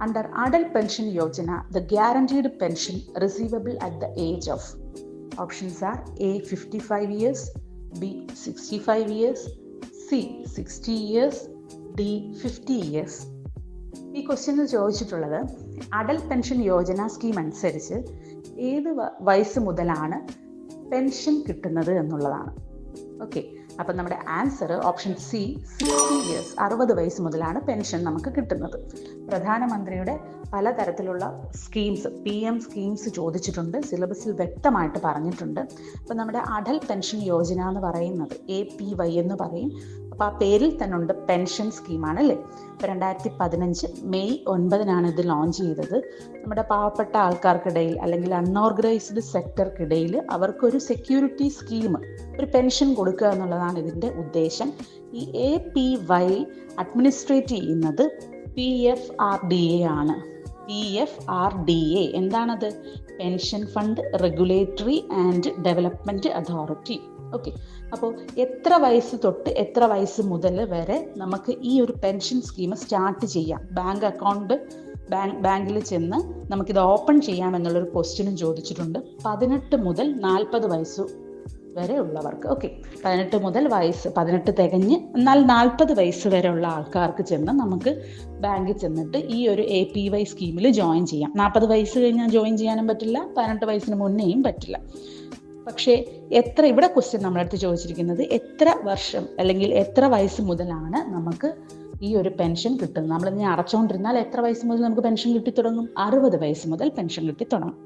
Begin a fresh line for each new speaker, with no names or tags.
Under Adult Pension Yojana, the guaranteed pension receivable at the age of, options are A 55 years, B 65 years, C 60 years, D 50 years. ഈ ക്വസ്റ്റ്യനിൽ ചോദിച്ചിട്ടുള്ളത് adult pension Yojana scheme അനുസരിച്ച് ഏത് വയസ്സ് മുതലാണ് pension കിട്ടുന്നത് എന്നുള്ളതാണ്. ഓക്കെ, അപ്പം നമ്മുടെ ആൻസർ ഓപ്ഷൻ സി 60 ഇയേഴ്സ്, 60 വയസ്സ് മുതലാണ് പെൻഷൻ നമുക്ക് കിട്ടുന്നത്. പ്രധാനമന്ത്രിയുടെ പലതരത്തിലുള്ള സ്കീംസ്, PM സ്കീംസ് ചോദിച്ചിട്ടുണ്ട്, സിലബസിൽ വ്യക്തമായിട്ട് പറഞ്ഞിട്ടുണ്ട്. അപ്പം നമ്മുടെ അടൽ പെൻഷൻ യോജന എന്ന് പറയുന്നത് APY എന്ന് പറയും. അപ്പോൾ ആ പേരിൽ തന്നെ ഉണ്ട് പെൻഷൻ സ്കീമാണ് അല്ലേ. ഇപ്പോൾ 2015 മെയ് 9 ഇത് ലോഞ്ച് ചെയ്തത്. നമ്മുടെ പാവപ്പെട്ട ആൾക്കാർക്കിടയിൽ അല്ലെങ്കിൽ അൺഓർഗനൈസ്ഡ് സെക്ടർക്കിടയിൽ അവർക്കൊരു സെക്യൂരിറ്റി സ്കീം, ഒരു പെൻഷൻ കൊടുക്കുക എന്നുള്ളതാണ് ഇതിൻ്റെ ഉദ്ദേശം. ഈ APY അഡ്മിനിസ്ട്രേറ്റ് ചെയ്യുന്നത് PFRDA ആണ്. PFRDA എന്താണത്? Pension fund regulatory and development authority. Okay, അപ്പോൾ എത്ര വയസ്സ് തൊട്ട് എത്ര വയസ്സ് മുതൽ വരെ നമുക്ക് ഈ ഒരു പെൻഷൻ സ്കീം സ്റ്റാർട്ട് ചെയ്യാം? ബാങ്കിൽ ചെന്ന് നമുക്കിത് ഓപ്പൺ ചെയ്യാം എന്നുള്ളൊരു ക്വസ്റ്റ്യനും ചോദിച്ചിട്ടുണ്ട്. 18 മുതൽ 40 വയസ്സ് വരെ ഉള്ളവർക്ക്. ഓക്കെ, 18 തികഞ്ഞ് എന്നാൽ 40 വയസ്സ് വരെ ഉള്ള ആൾക്കാർക്ക് ചെന്ന് നമുക്ക് ബാങ്കിൽ ചെന്നിട്ട് ഈ ഒരു APY സ്കീമിൽ ജോയിൻ ചെയ്യാം. 40 വയസ്സ് കഴിഞ്ഞാൽ ജോയിൻ ചെയ്യാനും പറ്റില്ല, 18 വയസ്സിന് മുന്നേയും പറ്റില്ല. പക്ഷേ ഇവിടെ ക്വസ്റ്റ്യൻ നമ്മളടുത്ത് ചോദിച്ചിരിക്കുന്നത് എത്ര വർഷം അല്ലെങ്കിൽ എത്ര വയസ്സ് മുതലാണ് നമുക്ക് ഈ ഒരു പെൻഷൻ കിട്ടുന്നത്? നമ്മളിനി അടച്ചുകൊണ്ടിരുന്നാൽ എത്ര വയസ്സ് മുതൽ നമുക്ക് പെൻഷൻ കിട്ടി തുടങ്ങും? 60 വയസ്സ് മുതൽ പെൻഷൻ കിട്ടി തുടങ്ങും.